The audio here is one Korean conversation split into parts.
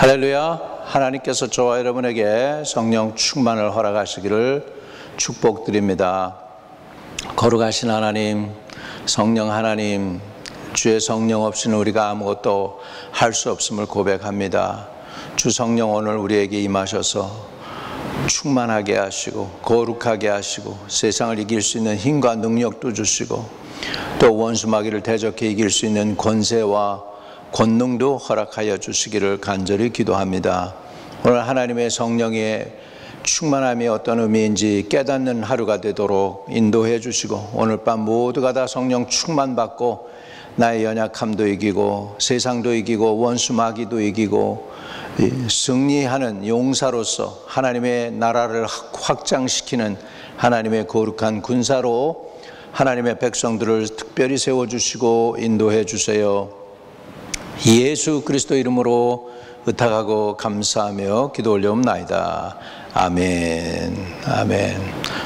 할렐루야. 하나님께서 저와 여러분에게 성령 충만을 허락하시기를 축복드립니다. 거룩하신 하나님, 성령 하나님, 주의 성령 없이는 우리가 아무것도 할 수 없음을 고백합니다. 주 성령 오늘 우리에게 임하셔서 충만하게 하시고 거룩하게 하시고 세상을 이길 수 있는 힘과 능력도 주시고 또 원수마귀를 대적해 이길 수 있는 권세와 권능도 허락하여 주시기를 간절히 기도합니다. 오늘 하나님의 성령의 충만함이 어떤 의미인지 깨닫는 하루가 되도록 인도해 주시고 오늘 밤 모두가 다 성령 충만받고 나의 연약함도 이기고 세상도 이기고 원수마귀도 이기고 승리하는 용사로서 하나님의 나라를 확장시키는 하나님의 거룩한 군사로 하나님의 백성들을 특별히 세워주시고 인도해 주세요. 예수 그리스도 이름으로 의탁하고 감사하며 기도 올려옵나이다. 아멘. 아멘.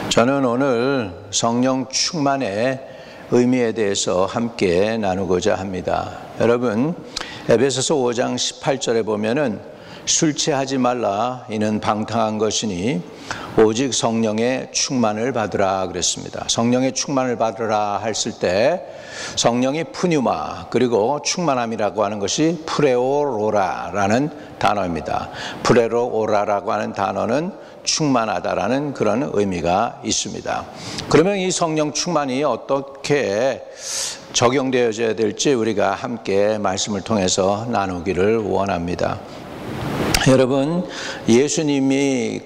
저는 오늘 성령 충만의 의미에 대해서 함께 나누고자 합니다. 여러분, 에베소서 5장 18절에 보면은 술 취하지 말라, 이는 방탕한 것이니 오직 성령의 충만을 받으라 그랬습니다. 성령의 충만을 받으라 했을 때 성령이 푸뉴마, 그리고 충만함이라고 하는 것이 프레오로라라는 단어입니다. 프레오로라라고 하는 단어는 충만하다라는 그런 의미가 있습니다. 그러면 이 성령 충만이 어떻게 적용되어져야 될지 우리가 함께 말씀을 통해서 나누기를 원합니다. 여러분, 예수님이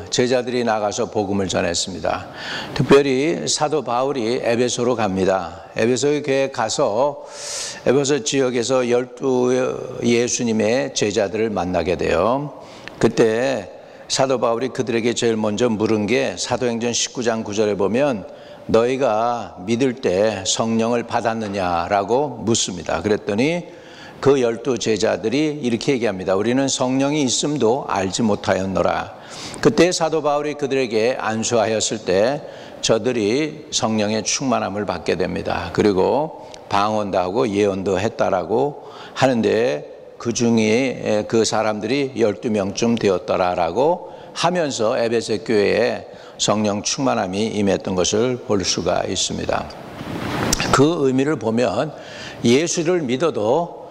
제자들이 나가서 복음을 전했습니다. 특별히 사도 바울이 에베소로 갑니다. 에베소에 가서 에베소 지역에서 12 예수님의 제자들을 만나게 돼요. 그때 사도 바울이 그들에게 제일 먼저 물은 게 사도행전 19장 9절에 보면 너희가 믿을 때 성령을 받았느냐라고 묻습니다. 그랬더니 그 12 제자들이 이렇게 얘기합니다. 우리는 성령이 있음도 알지 못하였노라. 그때 사도 바울이 그들에게 안수하였을 때 저들이 성령의 충만함을 받게 됩니다. 그리고 방언도 하고 예언도 했다라고 하는데 그 중에 그 사람들이 12명쯤 되었더라라고 하면서 에베소 교회에 성령 충만함이 임했던 것을 볼 수가 있습니다. 그 의미를 보면 예수를 믿어도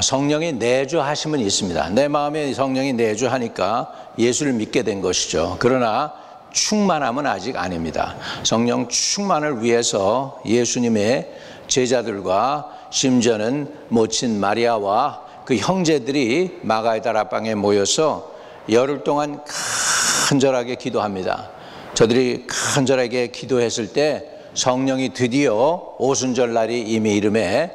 성령이 내주하심은 있습니다. 내 마음에 성령이 내주하니까 예수를 믿게 된 것이죠. 그러나 충만함은 아직 아닙니다. 성령 충만을 위해서 예수님의 제자들과 심지어는 모친 마리아와 그 형제들이 마가의 다락방에 모여서 열흘 동안 간절하게 기도합니다. 저들이 간절하게 기도했을 때 성령이 드디어 오순절 날이 이미 이름에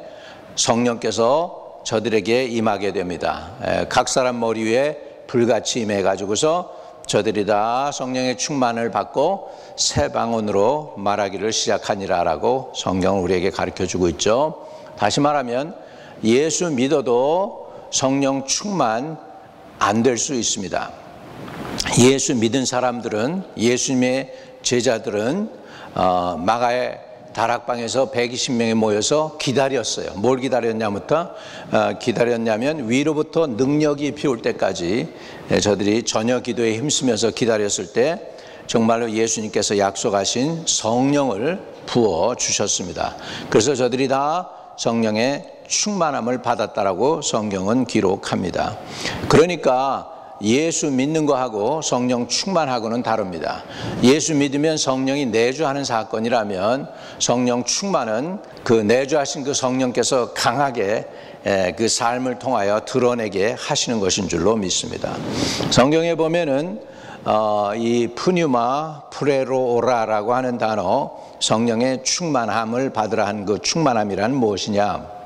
성령께서 저들에게 임하게 됩니다. 각 사람 머리 위에 불같이 임해가지고서 저들이 다 성령의 충만을 받고 새 방언으로 말하기를 시작하니라라고 성경은 우리에게 가르쳐주고 있죠. 다시 말하면 예수 믿어도 성령 충만 안 될 수 있습니다. 예수 믿은 사람들은, 예수님의 제자들은 마가의 다락방에서 120명이 모여서 기다렸어요. 뭘 기다렸냐면 위로부터 능력이 비올 때까지 저들이 저녁 기도에 힘쓰면서 기다렸을 때 정말로 예수님께서 약속하신 성령을 부어 주셨습니다. 그래서 저들이 다 성령의 충만함을 받았다라고 성경은 기록합니다. 그러니까 예수 믿는 거하고 성령 충만하고는 다릅니다. 예수 믿으면 성령이 내주하는 사건이라면 성령 충만은 그 내주하신 그 성령께서 강하게 그 삶을 통하여 드러내게 하시는 것인 줄로 믿습니다. 성경에 보면은 이 푸뉴마 프레로라라고 하는 단어, 성령의 충만함을 받으라 한 그 충만함이란 무엇이냐?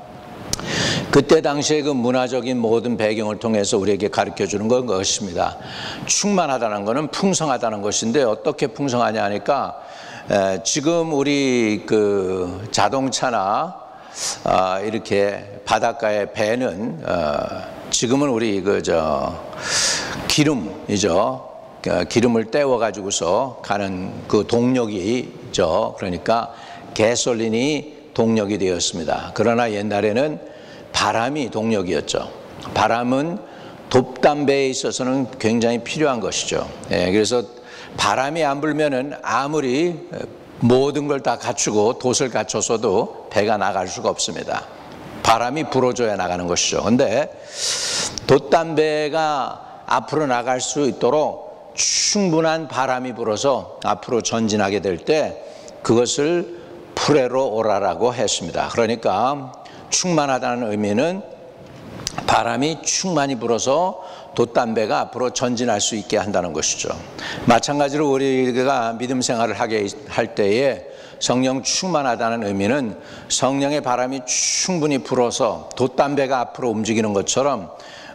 그때 당시에 그 문화적인 모든 배경을 통해서 우리에게 가르쳐 주는 것입니다. 충만하다는 것은 풍성하다는 것인데 어떻게 풍성하냐 하니까 지금 우리 그 자동차나 이렇게 바닷가의 배는 지금은 우리 기름이죠. 기름을 떼워 가지고서 가는 그 동력이죠. 그러니까 가솔린이 동력이 되었습니다. 그러나 옛날에는 바람이 동력이었죠. 바람은 돛담배에 있어서는 굉장히 필요한 것이죠. 그래서 바람이 안 불면은 아무리 모든 걸 다 갖추고 돛을 갖춰서도 배가 나갈 수가 없습니다. 바람이 불어줘야 나가는 것이죠. 근데 돛담배가 앞으로 나갈 수 있도록 충분한 바람이 불어서 앞으로 전진하게 될 때 그것을 프레로 오라라고 했습니다. 그러니까 충만하다는 의미는 바람이 충만히 불어서 돛담배가 앞으로 전진할 수 있게 한다는 것이죠. 마찬가지로 우리가 믿음 생활을 하게 할 때에 성령 충만하다는 의미는 성령의 바람이 충분히 불어서 돛담배가 앞으로 움직이는 것처럼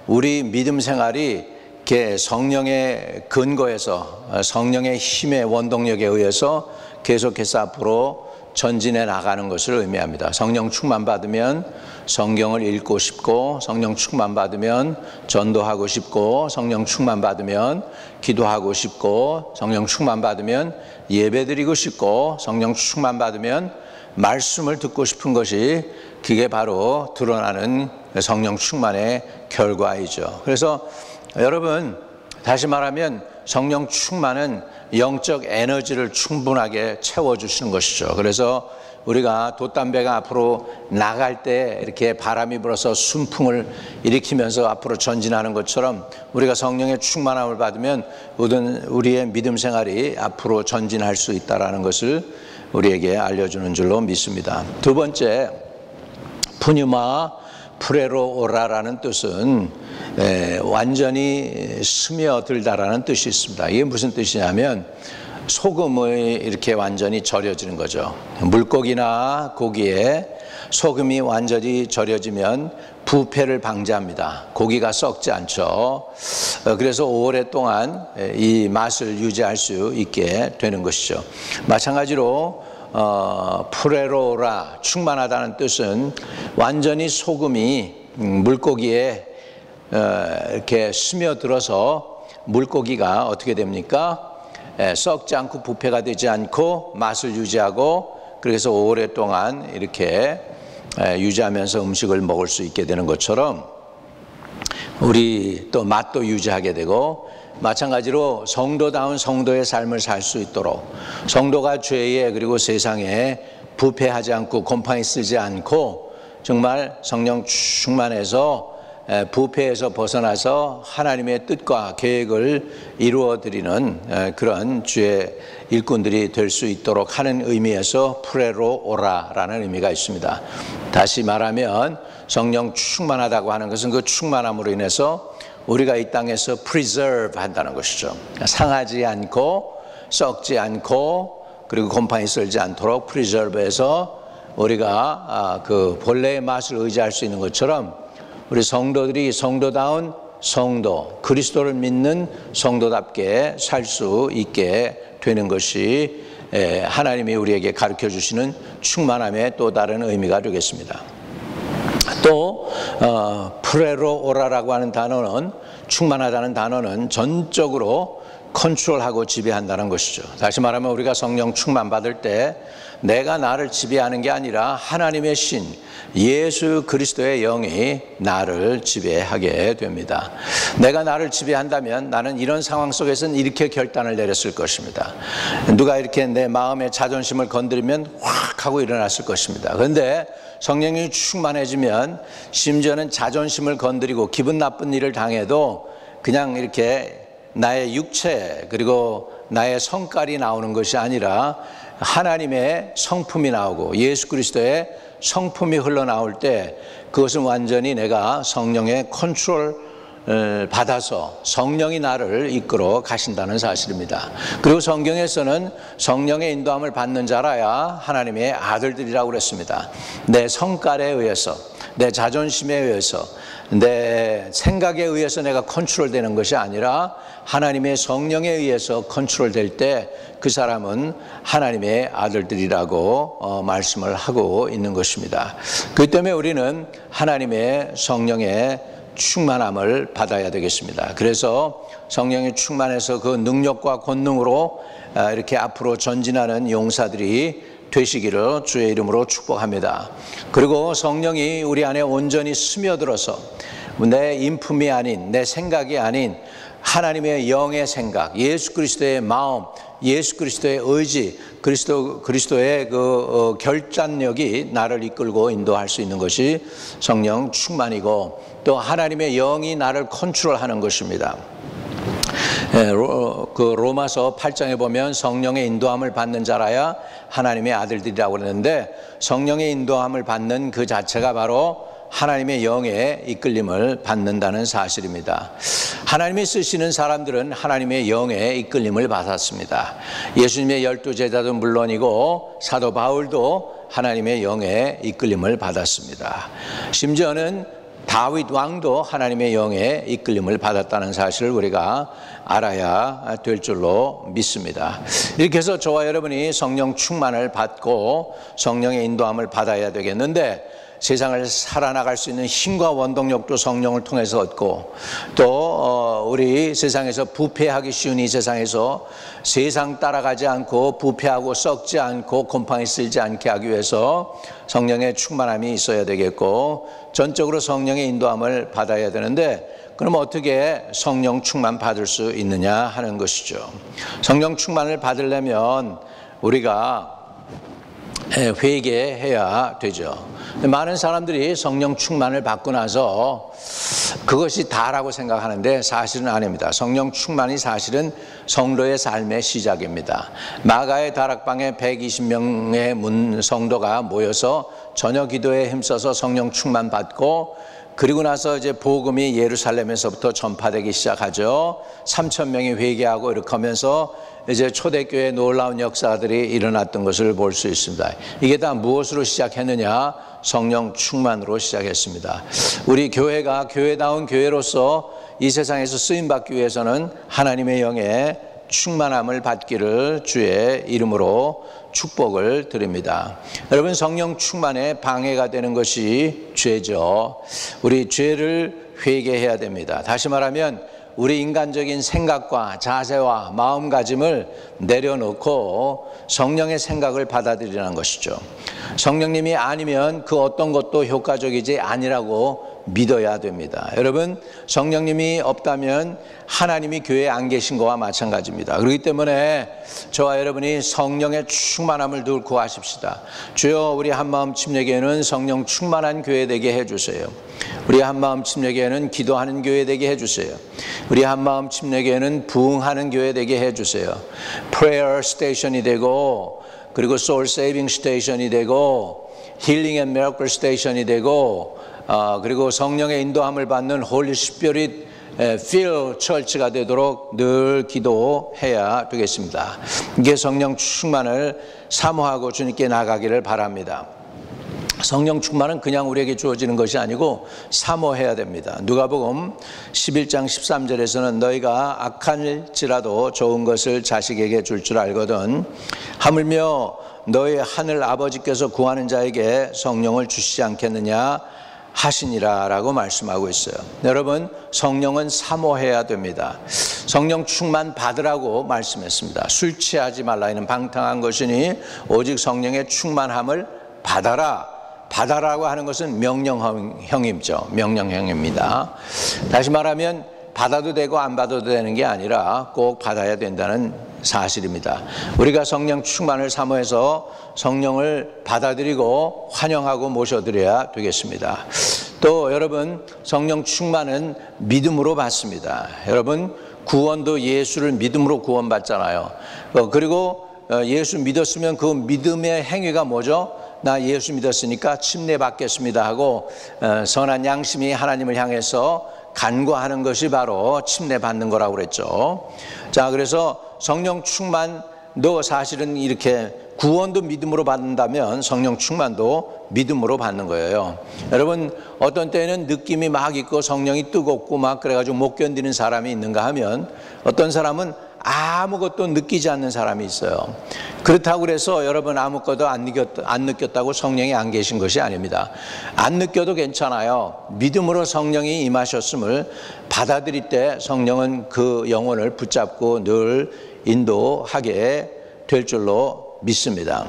우리 믿음 생활이 이렇게 성령의 근거에서 성령의 힘의 원동력에 의해서 계속해서 앞으로 전진해 나가는 것을 의미합니다. 성령 충만 받으면 성경을 읽고 싶고, 성령 충만 받으면 전도하고 싶고, 성령 충만 받으면 기도하고 싶고, 성령 충만 받으면 예배드리고 싶고, 성령 충만 받으면 말씀을 듣고 싶은 것이 그게 바로 드러나는 성령 충만의 결과이죠. 그래서 여러분, 다시 말하면 성령 충만은 영적 에너지를 충분하게 채워주시는 것이죠. 그래서 우리가 돛담배가 앞으로 나갈 때 이렇게 바람이 불어서 순풍을 일으키면서 앞으로 전진하는 것처럼 우리가 성령의 충만함을 받으면 모든 우리의 믿음 생활이 앞으로 전진할 수 있다는 것을 우리에게 알려주는 줄로 믿습니다. 두 번째, 푸뉴마 프레로 오라라는 뜻은 완전히 스며들다라는 뜻이 있습니다. 이게 무슨 뜻이냐면 소금이 이렇게 완전히 절여지는 거죠. 물고기나 고기에 소금이 완전히 절여지면 부패를 방지합니다. 고기가 썩지 않죠. 그래서 오랫동안 이 맛을 유지할 수 있게 되는 것이죠. 마찬가지로 프레로라 충만하다는 뜻은 완전히 소금이 물고기에 이렇게 스며들어서 물고기가 어떻게 됩니까? 썩지 않고 부패가 되지 않고 맛을 유지하고 그래서 오랫동안 이렇게 유지하면서 음식을 먹을 수 있게 되는 것처럼 우리 또 맛도 유지하게 되고 마찬가지로 성도다운 성도의 삶을 살 수 있도록 성도가 죄에 그리고 세상에 부패하지 않고 곰팡이 쓰지 않고 정말 성령 충만해서 부패에서 벗어나서 하나님의 뜻과 계획을 이루어드리는 그런 주의 일꾼들이 될 수 있도록 하는 의미에서 프레로 오라라는 의미가 있습니다. 다시 말하면 성령 충만하다고 하는 것은 그 충만함으로 인해서 우리가 이 땅에서 preserve 한다는 것이죠. 상하지 않고 썩지 않고 그리고 곰팡이 쓸지 않도록 preserve해서 우리가 그 본래의 맛을 의지할 수 있는 것처럼 우리 성도들이 성도다운 성도, 그리스도를 믿는 성도답게 살 수 있게 되는 것이 하나님이 우리에게 가르쳐 주시는 충만함의 또 다른 의미가 되겠습니다. 또 프레로 오라라고 하는 단어는 충만하다는 단어는 전적으로 컨트롤하고 지배한다는 것이죠. 다시 말하면 우리가 성령 충만 받을 때 내가 나를 지배하는 게 아니라 하나님의 신 예수 그리스도의 영이 나를 지배하게 됩니다. 내가 나를 지배한다면 나는 이런 상황 속에서는 이렇게 결단을 내렸을 것입니다. 누가 이렇게 내 마음의 자존심을 건드리면 확 하고 일어났을 것입니다. 그런데 성령이 충만해지면 심지어는 자존심을 건드리고 기분 나쁜 일을 당해도 그냥 이렇게 나의 육체 그리고 나의 성깔이 나오는 것이 아니라 하나님의 성품이 나오고 예수 그리스도의 성품이 흘러나올 때 그것은 완전히 내가 성령의 컨트롤을 받아서 성령이 나를 이끌어 가신다는 사실입니다. 그리고 성경에서는 성령의 인도함을 받는 자라야 하나님의 아들들이라고 그랬습니다. 내 성깔에 의해서 내 자존심에 의해서 내 생각에 의해서 내가 컨트롤되는 것이 아니라 하나님의 성령에 의해서 컨트롤될 때 그 사람은 하나님의 아들들이라고 말씀을 하고 있는 것입니다. 그렇기 때문에 우리는 하나님의 성령의 충만함을 받아야 되겠습니다. 그래서 성령이 충만해서 그 능력과 권능으로 이렇게 앞으로 전진하는 용사들이 되시기를 주의 이름으로 축복합니다. 그리고 성령이 우리 안에 온전히 스며들어서 내 인품이 아닌, 내 생각이 아닌 하나님의 영의 생각, 예수 그리스도의 마음, 예수 그리스도의 의지, 그리스도의 그 결단력이 나를 이끌고 인도할 수 있는 것이 성령 충만이고, 또 하나님의 영이 나를 컨트롤하는 것입니다. 그 로마서 8장에 보면 성령의 인도함을 받는 자라야 하나님의 아들들이라고 그러는데, 성령의 인도함을 받는 그 자체가 바로 하나님의 영의 이끌림을 받는다는 사실입니다. 하나님이 쓰시는 사람들은 하나님의 영의 이끌림을 받았습니다. 예수님의 12제자도 물론이고 사도 바울도 하나님의 영의 이끌림을 받았습니다. 심지어는 다윗 왕도 하나님의 영의 이끌림을 받았다는 사실을 우리가 알아야 될 줄로 믿습니다. 이렇게 해서 저와 여러분이 성령 충만을 받고 성령의 인도함을 받아야 되겠는데, 세상을 살아나갈 수 있는 힘과 원동력도 성령을 통해서 얻고, 또 우리 세상에서 부패하기 쉬운 이 세상에서 세상 따라가지 않고 부패하고 썩지 않고 곰팡이 쓸지 않게 하기 위해서 성령의 충만함이 있어야 되겠고, 전적으로 성령의 인도함을 받아야 되는데, 그럼 어떻게 성령 충만 받을 수 있느냐 하는 것이죠. 성령 충만을 받으려면 우리가 회개해야 되죠. 많은 사람들이 성령 충만을 받고 나서 그것이 다라고 생각하는데 사실은 아닙니다. 성령 충만이 사실은 성도의 삶의 시작입니다. 마가의 다락방에 120명의 성도가 모여서 저녁 기도에 힘써서 성령 충만 받고, 그리고 나서 이제 복음이 예루살렘에서부터 전파되기 시작하죠. 3,000명이 회개하고 이렇게 하면서 이제 초대교회의 놀라운 역사들이 일어났던 것을 볼 수 있습니다. 이게 다 무엇으로 시작했느냐? 성령 충만으로 시작했습니다. 우리 교회가 교회다운 교회로서 이 세상에서 쓰임받기 위해서는 하나님의 영의 충만함을 받기를 주의 이름으로 축복을 드립니다. 여러분, 성령 충만에 방해가 되는 것이 죄죠. 우리 죄를 회개해야 됩니다. 다시 말하면 우리 인간적인 생각과 자세와 마음가짐을 내려놓고 성령의 생각을 받아들이라는 것이죠. 성령님이 아니면 그 어떤 것도 효과적이지 아니라고 믿어야 됩니다. 여러분, 성령님이 없다면 하나님이 교회에 안 계신 것과 마찬가지입니다. 그렇기 때문에 저와 여러분이 성령의 충만함을 늘 구하십시다. 주여, 우리 한마음 침례교회는 성령 충만한 교회 되게 해주세요. 우리 한마음 침례교회는 기도하는 교회 되게 해주세요. 우리 한마음 침례교회는 부흥하는 교회 되게 해주세요. Prayer 스테이션이 되고, 그리고 Soul Saving 스테이션이 되고, Healing and Miracle 스테이션이 되고, 그리고 성령의 인도함을 받는 Holy Spirit Filled Church가 되도록 늘 기도해야 되겠습니다. 이게 성령 충만을 사모하고 주님께 나가기를 바랍니다. 성령 충만은 그냥 우리에게 주어지는 것이 아니고 사모해야 됩니다. 누가복음 11장 13절에서는 너희가 악할지라도 좋은 것을 자식에게 줄 줄 알거든 하물며 너희 하늘 아버지께서 구하는 자에게 성령을 주시지 않겠느냐 하시니라 라고 말씀하고 있어요. 여러분, 성령은 사모해야 됩니다. 성령 충만 받으라고 말씀했습니다. 술 취하지 말라 이는 방탕한 것이니 오직 성령의 충만함을 받아라고 하는 것은 명령형이죠. 명령형입니다. 다시 말하면 받아도 되고 안 받아도 되는 게 아니라 꼭 받아야 된다는 사실입니다. 우리가 성령 충만을 사모해서 성령을 받아들이고 환영하고 모셔드려야 되겠습니다. 또 여러분, 성령 충만은 믿음으로 받습니다. 여러분, 구원도 예수를 믿음으로 구원받잖아요. 그리고 예수 믿었으면 그 믿음의 행위가 뭐죠? 나 예수 믿었으니까 침례 받겠습니다 하고 선한 양심이 하나님을 향해서 간구하는 것이 바로 침례 받는 거라고 그랬죠. 자, 그래서 성령 충만도 사실은 이렇게 구원도 믿음으로 받는다면 성령 충만도 믿음으로 받는 거예요. 여러분, 어떤 때는 느낌이 막 있고 성령이 뜨겁고 막 그래가지고 못 견디는 사람이 있는가 하면 어떤 사람은 아무것도 느끼지 않는 사람이 있어요. 그렇다고 그래서 여러분 아무것도 안 느꼈다고 성령이 안 계신 것이 아닙니다. 안 느껴도 괜찮아요. 믿음으로 성령이 임하셨음을 받아들일 때 성령은 그 영혼을 붙잡고 늘 인도하게 될 줄로 믿습니다.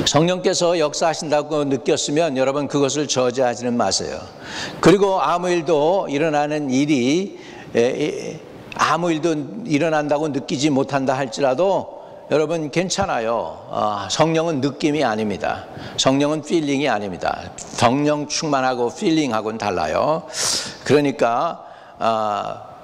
성령께서 역사하신다고 느꼈으면 여러분 그것을 저지하지는 마세요. 그리고 아무 일도 일어난다고 느끼지 못한다 할지라도 여러분 괜찮아요. 성령은 느낌이 아닙니다. 성령은 필링이 아닙니다. 성령 충만하고 필링하고는 달라요. 그러니까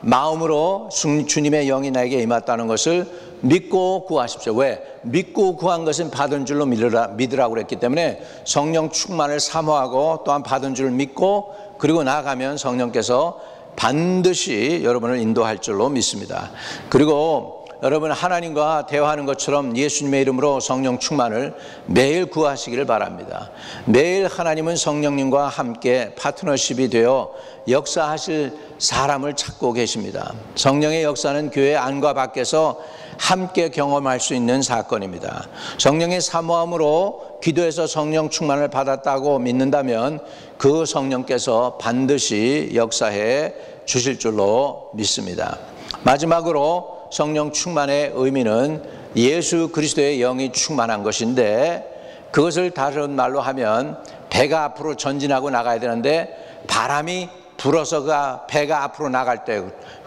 마음으로 주님의 영이 나에게 임했다는 것을 믿고 구하십시오. 왜? 믿고 구한 것은 받은 줄로 믿으라고 그랬기 때문에 성령 충만을 사모하고 또한 받은 줄 믿고 그리고 나아가면 성령께서 반드시 여러분을 인도할 줄로 믿습니다. 그리고 여러분 하나님과 대화하는 것처럼 예수님의 이름으로 성령 충만을 매일 구하시기를 바랍니다. 매일 하나님은 성령님과 함께 파트너십이 되어 역사하실 사람을 찾고 계십니다. 성령의 역사는 교회 안과 밖에서 함께 경험할 수 있는 사건입니다. 성령의 사모함으로 기도해서 성령 충만을 받았다고 믿는다면 그 성령께서 반드시 역사해 주실 줄로 믿습니다. 마지막으로 성령 충만의 의미는 예수 그리스도의 영이 충만한 것인데 그것을 다른 말로 하면 배가 앞으로 전진하고 나가야 되는데 바람이 불어서 배가 앞으로 나갈 때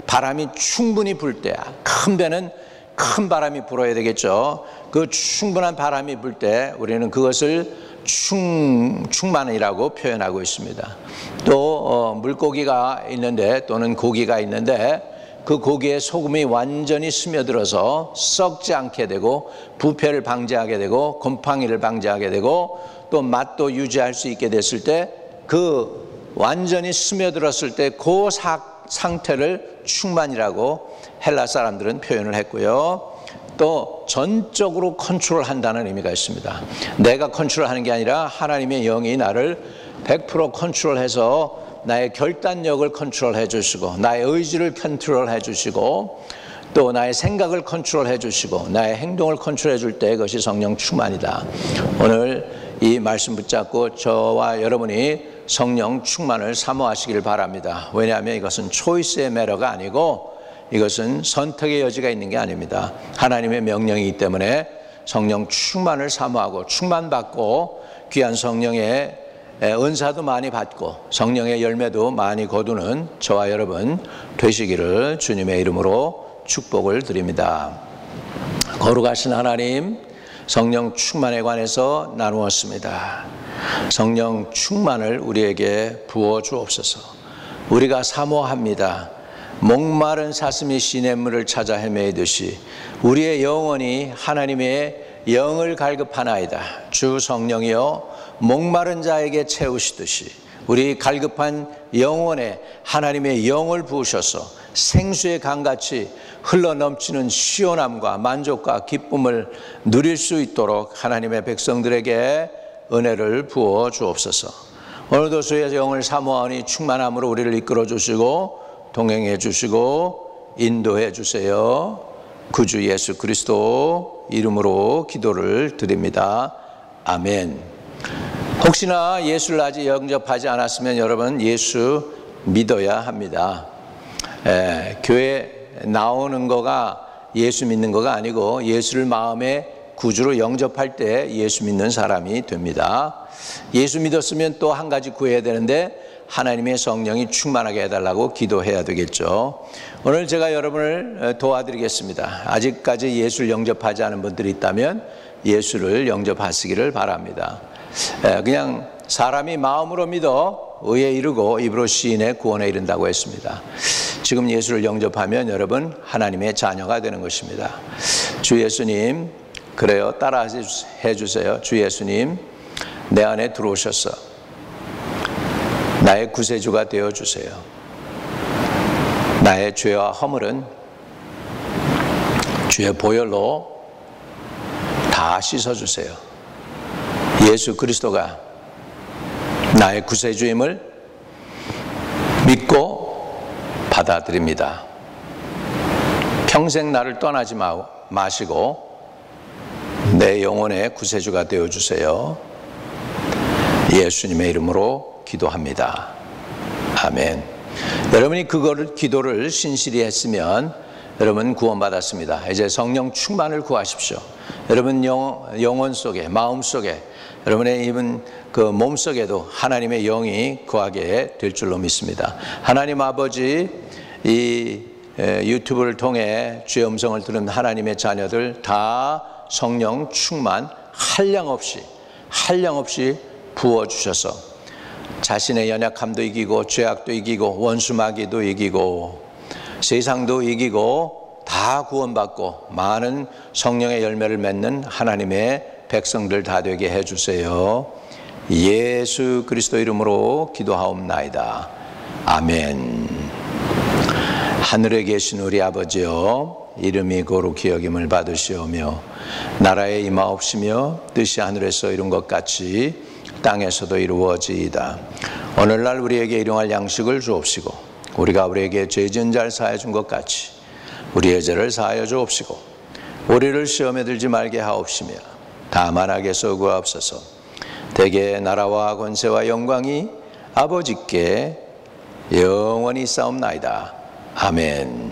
바람이 충분히 불 때 큰 배는 큰 바람이 불어야 되겠죠. 그 충분한 바람이 불 때 우리는 그것을 충만이라고 표현하고 있습니다. 또 물고기가 있는데 또는 고기가 있는데 그 고기에 소금이 완전히 스며들어서 썩지 않게 되고 부패를 방지하게 되고 곰팡이를 방지하게 되고 또 맛도 유지할 수 있게 됐을 때 그 완전히 스며들었을 때 그 상태를 충만이라고 헬라 사람들은 표현을 했고요. 또 전적으로 컨트롤한다는 의미가 있습니다. 내가 컨트롤하는 게 아니라 하나님의 영이 나를 100% 컨트롤해서 나의 결단력을 컨트롤해 주시고 나의 의지를 컨트롤해 주시고 또 나의 생각을 컨트롤해 주시고 나의 행동을 컨트롤해 줄 때 그것이 성령 충만이다. 오늘 이 말씀 붙잡고 저와 여러분이 성령 충만을 사모하시기를 바랍니다. 왜냐하면 이것은 초이스의 매너가 아니고 이것은 선택의 여지가 있는 게 아닙니다. 하나님의 명령이기 때문에 성령 충만을 사모하고 충만받고 귀한 성령의 은사도 많이 받고 성령의 열매도 많이 거두는 저와 여러분 되시기를 주님의 이름으로 축복을 드립니다. 거룩하신 하나님, 성령 충만에 관해서 나누었습니다. 성령 충만을 우리에게 부어 주옵소서. 우리가 사모합니다. 목마른 사슴이 시냇물을 찾아 헤매이듯이 우리의 영혼이 하나님의 영을 갈급하나이다. 주 성령이여 목마른 자에게 채우시듯이 우리 갈급한 영혼에 하나님의 영을 부으셔서 생수의 강같이 흘러넘치는 시원함과 만족과 기쁨을 누릴 수 있도록 하나님의 백성들에게 은혜를 부어 주옵소서. 오늘도 주의 영을 사모하니 충만함으로 우리를 이끌어 주시고 동행해 주시고 인도해 주세요. 구주 예수 그리스도 이름으로 기도를 드립니다. 아멘. 혹시나 예수를 아직 영접하지 않았으면 여러분 예수 믿어야 합니다. 교회 나오는 거가 예수 믿는 거가 아니고 예수를 마음에 구주로 영접할 때 예수 믿는 사람이 됩니다. 예수 믿었으면 또 한 가지 구해야 되는데 하나님의 성령이 충만하게 해달라고 기도해야 되겠죠. 오늘 제가 여러분을 도와드리겠습니다. 아직까지 예수를 영접하지 않은 분들이 있다면 예수를 영접하시기를 바랍니다. 그냥 사람이 마음으로 믿어 의에 이르고 입으로 시인해 구원에 이른다고 했습니다. 지금 예수를 영접하면 여러분 하나님의 자녀가 되는 것입니다. 주 예수님, 그래요, 따라해 주세요. 주 예수님, 내 안에 들어오셔서 나의 구세주가 되어 주세요. 나의 죄와 허물은 주의 보혈로 다 씻어 주세요. 예수 그리스도가 나의 구세주임을 믿고 받아들입니다. 평생 나를 떠나지 마시고 내 영혼의 구세주가 되어 주세요. 예수님의 이름으로 기도합니다. 아멘. 여러분이 기도를 신실히 했으면 여러분 구원받았습니다. 이제 성령 충만을 구하십시오. 여러분 영혼 속에, 마음 속에 여러분의 입은 그 몸속에도 하나님의 영이 거하게 될 줄로 믿습니다. 하나님 아버지, 이 유튜브를 통해 주의 음성을 들은 하나님의 자녀들 다 성령 충만 한량 없이 부어주셔서 자신의 연약함도 이기고 죄악도 이기고 원수마귀도 이기고 세상도 이기고 다 구원받고 많은 성령의 열매를 맺는 하나님의 백성들 다 되게 해주세요. 예수 그리스도 이름으로 기도하옵나이다. 아멘. 하늘에 계신 우리 아버지여, 이름이 거룩히 여김을 받으시오며 나라에 임하옵시며 뜻이 하늘에서 이룬 것 같이 땅에서도 이루어지이다. 오늘날 우리에게 일용할 양식을 주옵시고 우리가 우리에게 죄 지은 자를 사하여 준 것 같이 우리의 죄를 사하여 주옵시고 우리를 시험에 들지 말게 하옵시며 다만 악에서 구하옵소서. 대개 나라와 권세와 영광이 아버지께 영원히 있사옵나이다. 아멘.